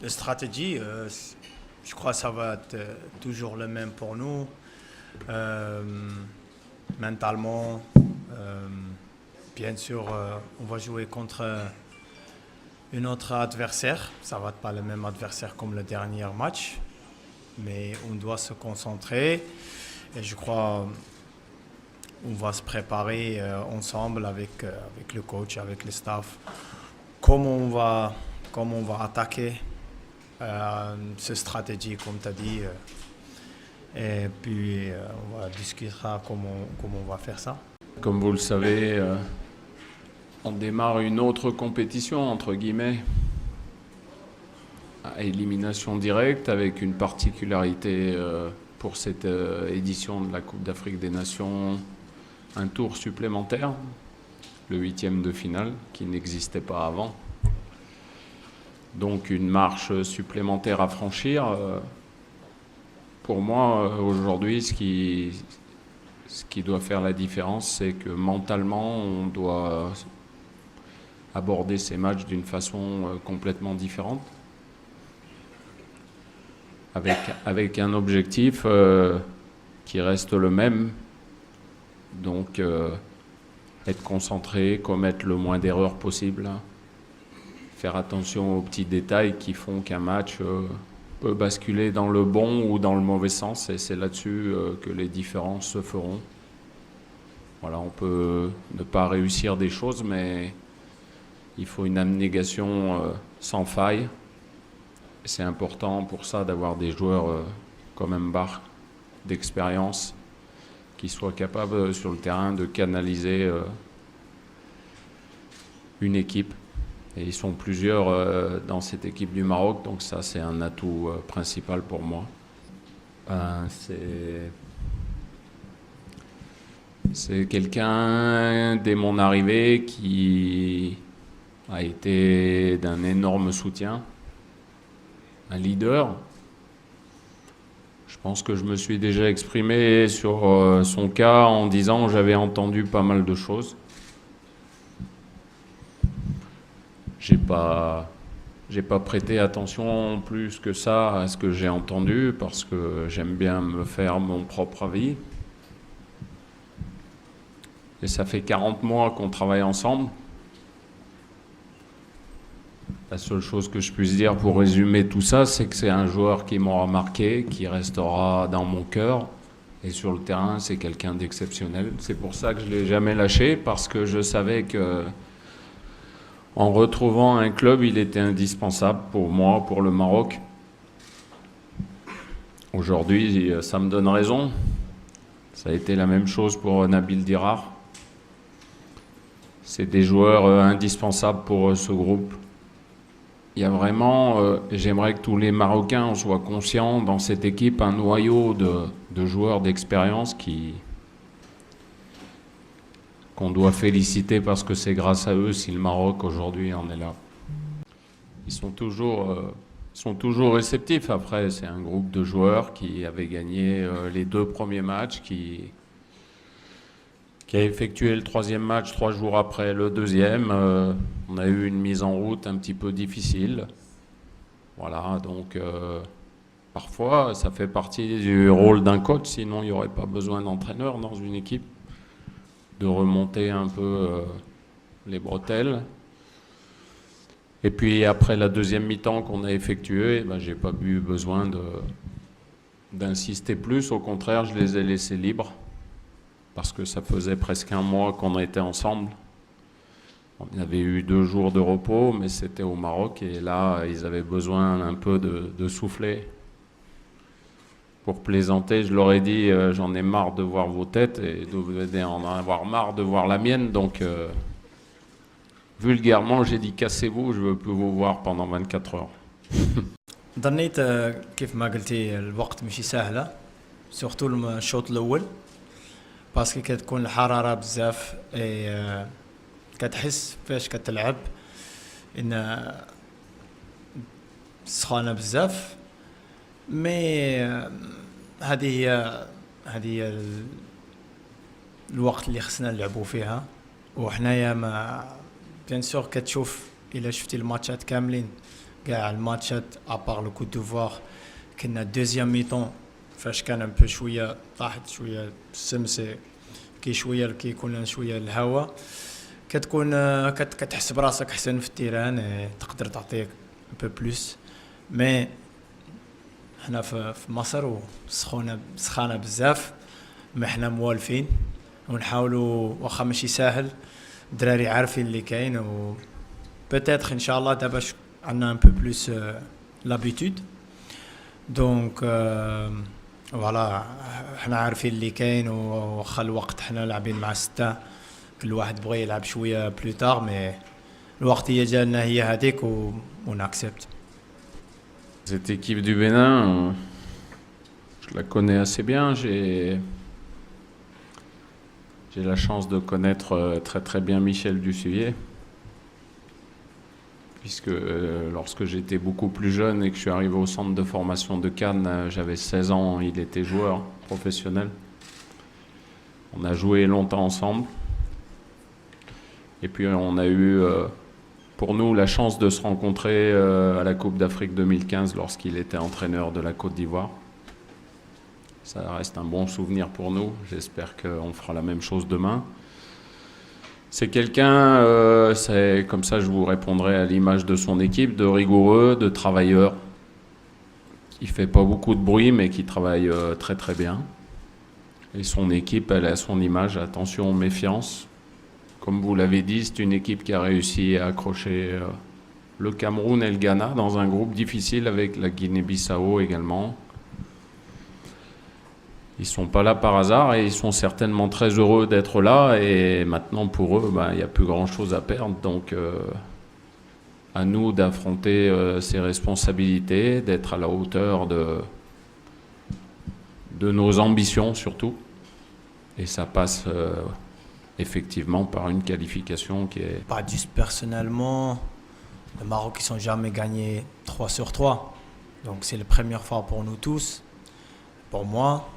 La stratégie, je crois que ça va être toujours le même pour nous. Mentalement, bien sûr, on va jouer contre un autre adversaire. Ça ne va être pas le même adversaire comme le dernier match, mais on doit se concentrer. Et je crois on va se préparer ensemble avec le coach, avec le staff, comment on va attaquer cette stratégie, comme tu as dit. Et puis, on va discuter comment on va faire ça. Comme vous le savez, on démarre une autre compétition, entre guillemets, à élimination directe, avec une particularité pour cette édition de la Coupe d'Afrique des Nations, un tour supplémentaire, le 8e de finale, qui n'existait pas avant. Donc une marche supplémentaire à franchir. Pour moi, aujourd'hui, ce qui doit faire la différence, c'est que mentalement, on doit aborder ces matchs d'une façon complètement différente, avec un objectif qui reste le même. Donc, être concentré, commettre le moins d'erreurs possible, faire attention aux petits détails qui font qu'un match peut basculer dans le bon ou dans le mauvais sens, et c'est là-dessus que les différences se feront. Voilà, on peut ne pas réussir des choses, mais il faut une abnégation sans faille. C'est important pour ça d'avoir des joueurs comme Mbar, d'expérience, qui soient capables sur le terrain de canaliser une équipe. Et ils sont plusieurs dans cette équipe du Maroc, donc ça c'est un atout principal pour moi. C'est quelqu'un, dès mon arrivée, qui a été d'un énorme soutien, un leader. Je pense que je me suis déjà exprimé sur son cas en disant que j'avais entendu pas mal de choses. J'ai pas prêté attention plus que ça à ce que j'ai entendu parce que j'aime bien me faire mon propre avis. Et ça fait 40 mois qu'on travaille ensemble. La seule chose que je puisse dire pour résumer tout ça, c'est que c'est un joueur qui m'aura marqué, qui restera dans mon cœur. Et sur le terrain, c'est quelqu'un d'exceptionnel. C'est pour ça que je ne l'ai jamais lâché, parce que je savais que en retrouvant un club, il était indispensable pour moi, pour le Maroc. Aujourd'hui, ça me donne raison. Ça a été la même chose pour Nabil Dirar. C'est des joueurs indispensables pour ce groupe. Il y a vraiment, j'aimerais que tous les Marocains soient conscients dans cette équipe, un noyau de joueurs d'expérience qu'on doit féliciter parce que c'est grâce à eux si le Maroc aujourd'hui en est là. Ils sont toujours réceptifs. Après, c'est un groupe de joueurs qui avait gagné les 2 premiers matchs, qui a effectué le 3e match 3 jours après le 2e. On a eu une mise en route un petit peu difficile. Voilà, donc parfois ça fait partie du rôle d'un coach, sinon il n'y aurait pas besoin d'entraîneur dans une équipe, de remonter un peu les bretelles. Et puis après la 2e mi-temps qu'on a effectuée, j'ai pas eu besoin d'insister plus, au contraire je les ai laissés libres. Parce que ça faisait presque un mois qu'on était ensemble. On avait eu 2 jours de repos, mais c'était au Maroc, et là, ils avaient besoin un peu de souffler. Pour plaisanter, je leur ai dit, j'en ai marre de voir vos têtes, et vous devez en avoir marre de voir la mienne, donc vulgairement, j'ai dit, cassez-vous, je ne veux plus vous voir pendant 24 heures. ظنيت كيف ما قلتي الوقت ماشي سهلة سورتو الشوط الأول باسكو كتكون الحرارة بزاف كتحس فاش كتلعب ان سخانة بزاف مي هذه هي الوقت اللي خصنا نلعبوا فيها وحنايا ما بيان سور كتشوف الا شفتي الماتشات كاملين كاع الماتشات ابار لو كوت ديفوار كنا دوزيام ميطون فاش كان ان بو شويه طاحت شويه الشمس كي شويه كي يكون شويه الهواء كتكون كتحس براسك احسن في التيران تقدر تعطيك ان بو بلوس مي حنا في مصر سخانه بزاف ما حنا موالفين ونحاولوا واخا ماشي ساهل الدراري عارفين اللي كاين و بوتيتر ان شاء الله دابا عندنا ان بو بلوس لابيتود دونك فوالا حنا عارفين اللي كاين واخا الوقت حنا لاعبين مع 6 كل واحد بغى يلعب شويه بلو تار مي الوقت هي جالنا هي هذيك و ناكسبت. Cette équipe du Bénin, je la connais assez bien. J'ai la chance de connaître très très bien Michel Dussuyer, puisque lorsque j'étais beaucoup plus jeune et que je suis arrivé au centre de formation de Cannes, j'avais 16 ans, il était joueur professionnel. On a joué longtemps ensemble. Et puis on a eu, pour nous, la chance de se rencontrer à la Coupe d'Afrique 2015 lorsqu'il était entraîneur de la Côte d'Ivoire. Ça reste un bon souvenir pour nous. J'espère qu'on fera la même chose demain. C'est quelqu'un, c'est comme ça je vous répondrai à l'image de son équipe, de rigoureux, de travailleur, qui fait pas beaucoup de bruit mais qui travaille très très bien. Et son équipe, elle a son image, attention, méfiance. Comme vous l'avez dit, c'est une équipe qui a réussi à accrocher le Cameroun et le Ghana dans un groupe difficile avec la Guinée-Bissau également. Ils ne sont pas là par hasard et ils sont certainement très heureux d'être là. Et maintenant, pour eux, il n'y a plus grand-chose à perdre. Donc, à nous d'affronter ces responsabilités, d'être à la hauteur de nos ambitions surtout. Et ça passe effectivement par une qualification qui est... Pas juste personnellement, le Maroc ils sont jamais gagnés 3 sur 3. Donc c'est la première fois pour nous tous. Pour moi,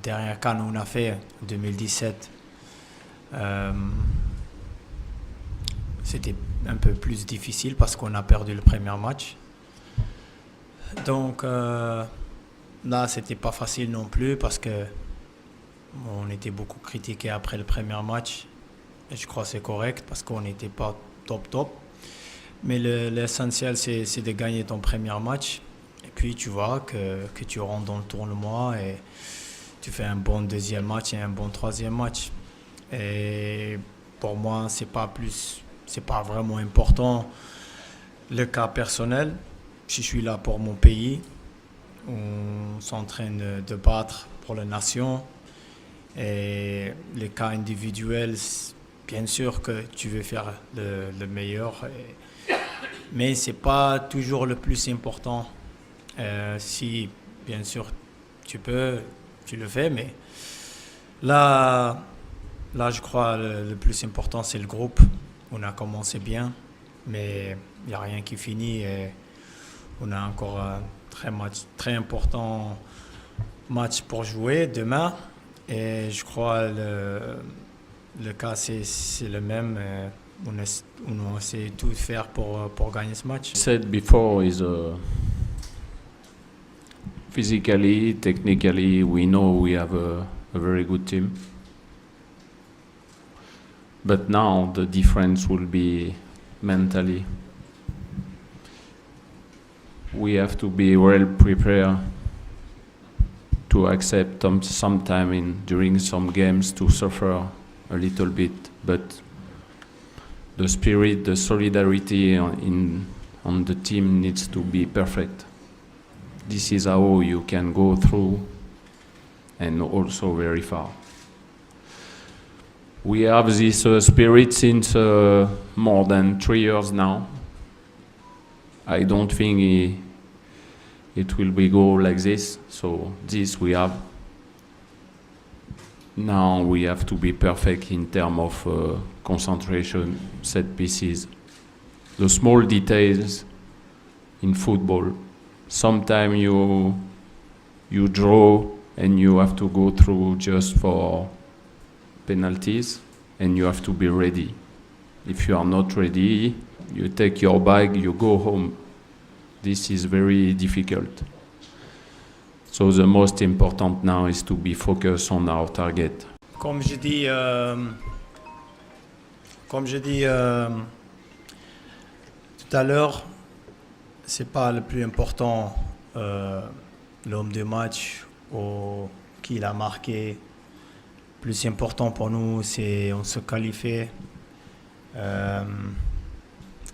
dernière CAN on a fait en 2017, c'était un peu plus difficile parce qu'on a perdu le premier match. Donc là c'était pas facile non plus parce que on était beaucoup critiqué après le premier match et je crois que c'est correct parce qu'on n'était pas top. Mais l'essentiel c'est de gagner ton premier match et puis tu vois que tu rentres dans le tournoi et tu fais un bon deuxième match et un bon troisième match. Et pour moi c'est pas vraiment important le cas personnel. Je suis là pour mon pays. On s'entraîne de battre pour la nation. Et les cas individuels, bien sûr que tu veux faire le meilleur, mais ce n'est pas toujours le plus important. Si, bien sûr, tu peux, tu le fais, mais là je crois le plus important, c'est le groupe. On a commencé bien, mais il n'y a rien qui finit. Et on a encore un très important match pour jouer demain. Et je crois le cas c'est le même. On essaie tout de faire pour gagner ce match. Said before is physically, technically, we know we have a very good team. But now the difference will be mentally. We have to be well prepared to accept sometime during some games to suffer a little bit, but the spirit, the solidarity on the team needs to be perfect. This is how you can go through and also very far. We have this spirit since more than 3 years now. I don't think it will be go like this. So this we have. Now we have to be perfect in terms of concentration, set pieces, the small details in football. Sometimes you draw and you have to go through just for penalties, and you have to be ready. If you are not ready, you take your bag, you go home. This is very difficult. So the most important now is to be focused on our target. Comme je dis, tout à l'heure, c'est pas le plus important l'homme du match ou qui l'a marqué. Le plus important pour nous, c'est on se qualifie.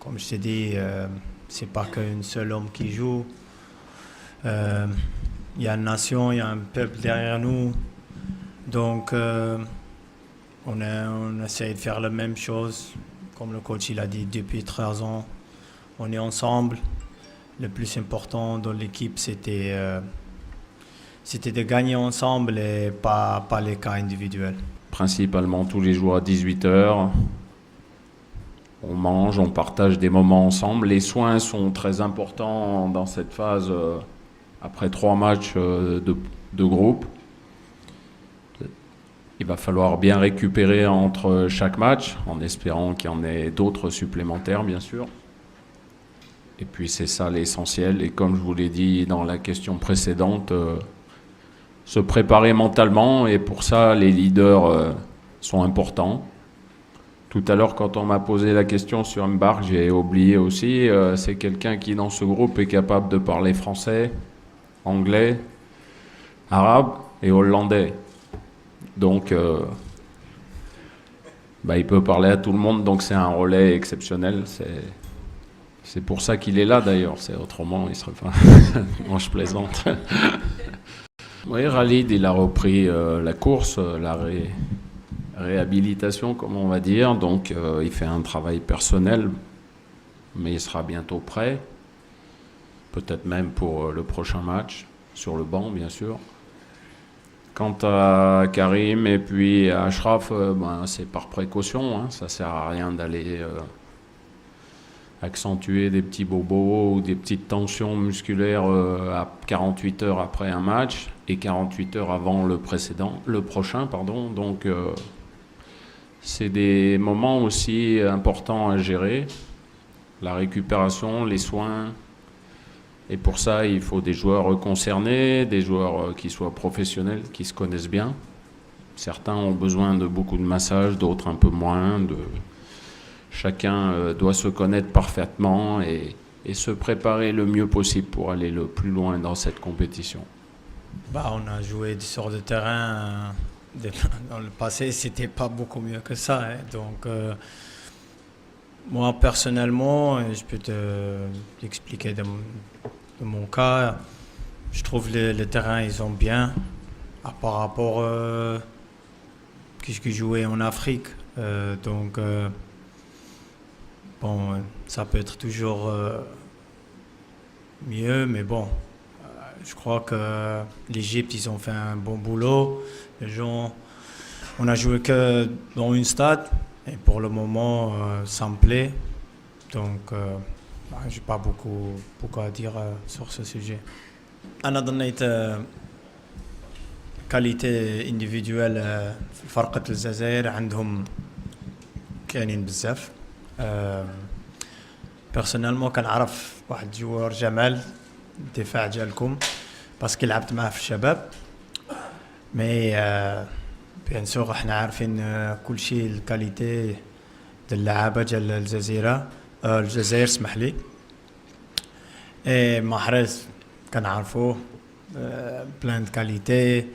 Comme je t'ai dit, c'est pas qu'un seul homme qui joue. Il y a une nation, il y a un peuple derrière nous. Donc, on essaie de faire la même chose. Comme le coach il a dit, depuis 13 ans, on est ensemble. Le plus important dans l'équipe, c'était de gagner ensemble et pas les cas individuels. Principalement tous les jours à 18h. On mange, on partage des moments ensemble. Les soins sont très importants dans cette phase après 3 matchs de groupe. Il va falloir bien récupérer entre chaque match, en espérant qu'il y en ait d'autres supplémentaires, bien sûr. Et puis c'est ça l'essentiel. Et comme je vous l'ai dit dans la question précédente, se préparer mentalement. Et pour ça, les leaders sont importants. Tout à l'heure, quand on m'a posé la question sur Mbark, j'ai oublié aussi, c'est quelqu'un qui, dans ce groupe, est capable de parler français, anglais, arabe et hollandais. Donc, il peut parler à tout le monde, donc c'est un relais exceptionnel. C'est pour ça qu'il est là, d'ailleurs. C'est autrement, il serait pas... Non, je plaisante. Oui, Khalid, il a repris la course, la réhabilitation, comme on va dire. Donc, il fait un travail personnel, mais il sera bientôt prêt. Peut-être même pour le prochain match, sur le banc, bien sûr. Quant à Karim et puis à Achraf, c'est par précaution. Hein. Ça ne sert à rien d'aller accentuer des petits bobos ou des petites tensions musculaires à 48 heures après un match et 48 heures avant le prochain. Donc, c'est des moments aussi importants à gérer. La récupération, les soins. Et pour ça, il faut des joueurs concernés, des joueurs qui soient professionnels, qui se connaissent bien. Certains ont besoin de beaucoup de massages, d'autres un peu moins. Chacun doit se connaître parfaitement et se préparer le mieux possible pour aller le plus loin dans cette compétition. On a joué des sortes de terrain dans le passé, c'était pas beaucoup mieux que ça. Hein. Donc, moi, personnellement, je peux t'expliquer de mon cas, je trouve les terrains, ils sont bien par rapport à ce que je jouais en Afrique. Donc, ça peut être toujours mieux, mais bon, je crois que l'Égypte, ils ont fait un bon boulot. Les gens, on a joué que dans une stade, et pour le moment, ça me plaît. Donc, j'ai pas beaucoup à dire sur ce sujet. أنا ظنيت كاليتي انديفيدوال في فرقة الجزائر عندهم كاينين بزاف. بيرسونيلمون كنعرف واحد جوار جمال الدفاع ديالكم باسكو لعبت معاه في الشباب. مي بيان سور احنا عارفين كلشي الكاليتي ديال اللعابه ديال الجزائر اسمح لي. محرز كنعرفوه بلان د كاليتي.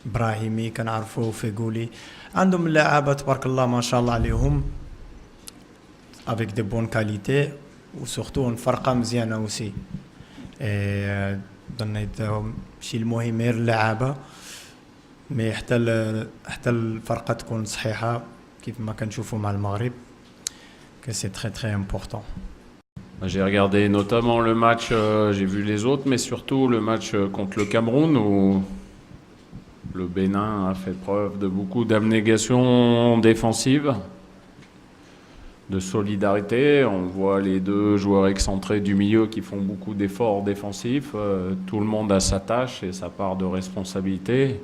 ابراهيمي كنعرفوه فيغولي عندهم اللعابه تبارك الله ما شاء الله عليهم avec de bonnes qualités وسورتو فرقه مزيانه اوسي. ظنيت شي المهم غير اللعابه مي حتى الفرقه تكون صحيحه كيف ما كنشوفوا مع المغرب que c'est très très important. J'ai regardé notamment le match, j'ai vu les autres, mais surtout le match contre le Cameroun où le Bénin a fait preuve de beaucoup d'abnégation défensive, de solidarité. On voit les deux joueurs excentrés du milieu qui font beaucoup d'efforts défensifs. Tout le monde a sa tâche et sa part de responsabilité.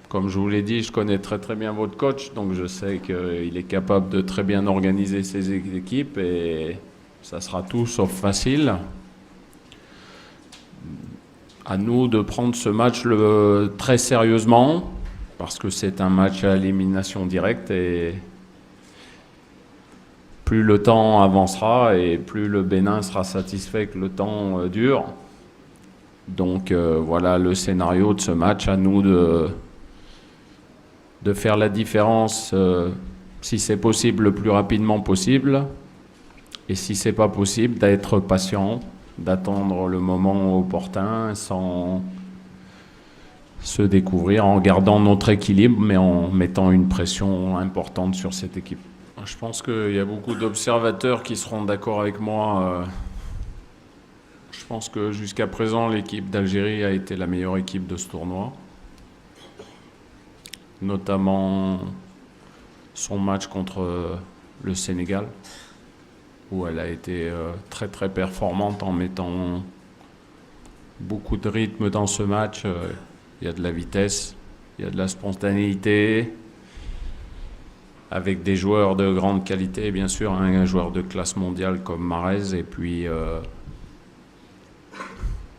Comme je vous l'ai dit, je connais très très bien votre coach, donc je sais qu'il est capable de très bien organiser ses équipes et ça sera tout sauf facile. À nous de prendre ce match très sérieusement, parce que c'est un match à élimination directe et plus le temps avancera et plus le Bénin sera satisfait que le temps dure. Donc voilà le scénario de ce match, à nous de faire la différence si c'est possible le plus rapidement possible et si c'est pas possible d'être patient, d'attendre le moment opportun sans se découvrir, en gardant notre équilibre mais en mettant une pression importante sur cette équipe. Je pense qu'il y a beaucoup d'observateurs qui seront d'accord avec moi. Je pense que jusqu'à présent l'équipe d'Algérie a été la meilleure équipe de ce tournoi. Notamment son match contre le Sénégal, où elle a été très très performante en mettant beaucoup de rythme dans ce match. Il y a de la vitesse, il y a de la spontanéité, avec des joueurs de grande qualité, bien sûr, un joueur de classe mondiale comme Mahrez, et puis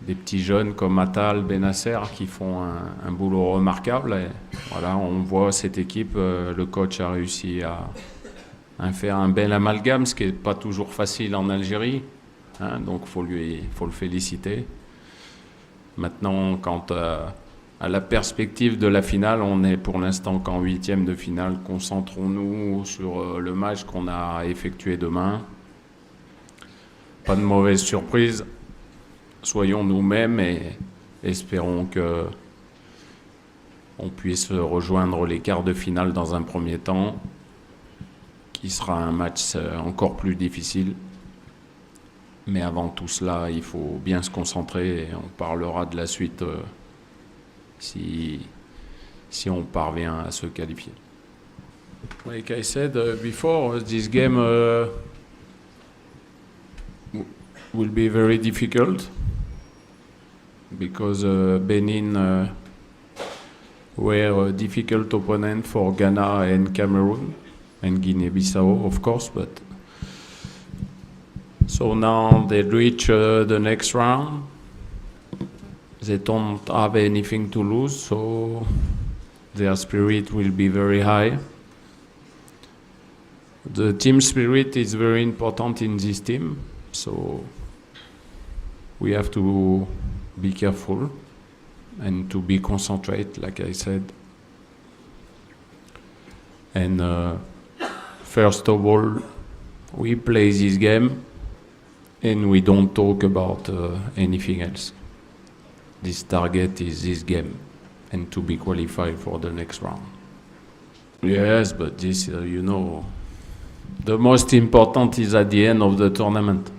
des petits jeunes comme Attal, Benasser qui font un boulot remarquable. Et voilà, on voit cette équipe, le coach a réussi à faire un bel amalgame, ce qui n'est pas toujours facile en Algérie, hein, donc faut le féliciter. Maintenant, quant à la perspective de la finale, on est pour l'instant qu'en 8e de finale. Concentrons-nous sur le match qu'on a effectué demain. Pas de mauvaise surprise. Soyons nous-mêmes et espérons que on puisse rejoindre les quarts de finale dans un premier temps, qui sera un match encore plus difficile. Mais avant tout cela, il faut bien se concentrer et on parlera de la suite si on parvient à se qualifier. Like I said before, this game will be very difficult because Benin were a difficult opponent for Ghana and Cameroon and Guinea-Bissau, of course, but so now they reach the next round. They don't have anything to lose, so their spirit will be very high. The team spirit is very important in this team, so we have to be careful and to be concentrate, like I said. And first of all, we play this game and we don't talk about anything else. This target is this game and to be qualified for the next round. Yes, but this, you know, the most important is at the end of the tournament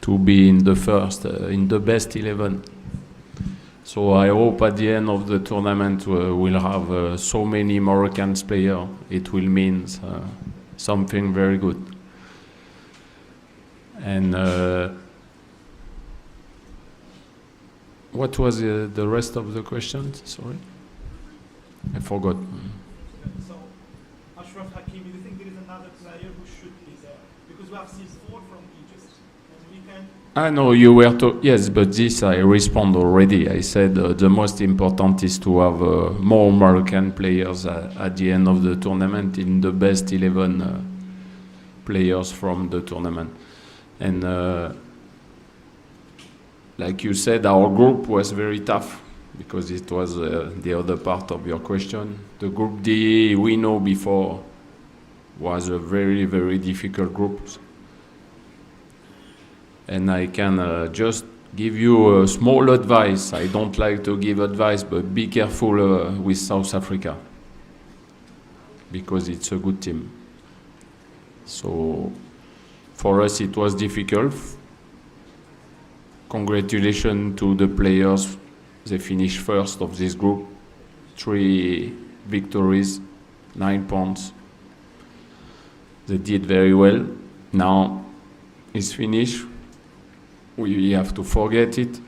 to be in the first, in the best 11. So I hope at the end of the tournament we'll have so many Moroccan players. It will mean something very good. And what was the rest of the question? Sorry, I forgot. So, Achraf Hakimi, do you think there is another player who should be there? Because we have seen 4 from Egypt, and we can. I know you were yes, but this I respond already. I said the most important is to have more Moroccan players at the end of the tournament in the best 11 players from the tournament. And like you said, our group was very tough because it was the other part of your question. The Group D, we know before, was a very, very difficult group. And I can just give you a small advice. I don't like to give advice, but be careful with South Africa because it's a good team. So for us, it was difficult. Congratulations to the players. They finished first of this group. 3 victories, 9 points. They did very well. Now it's finished. We have to forget it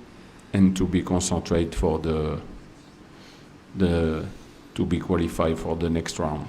and to be concentrated for to be qualified for the next round.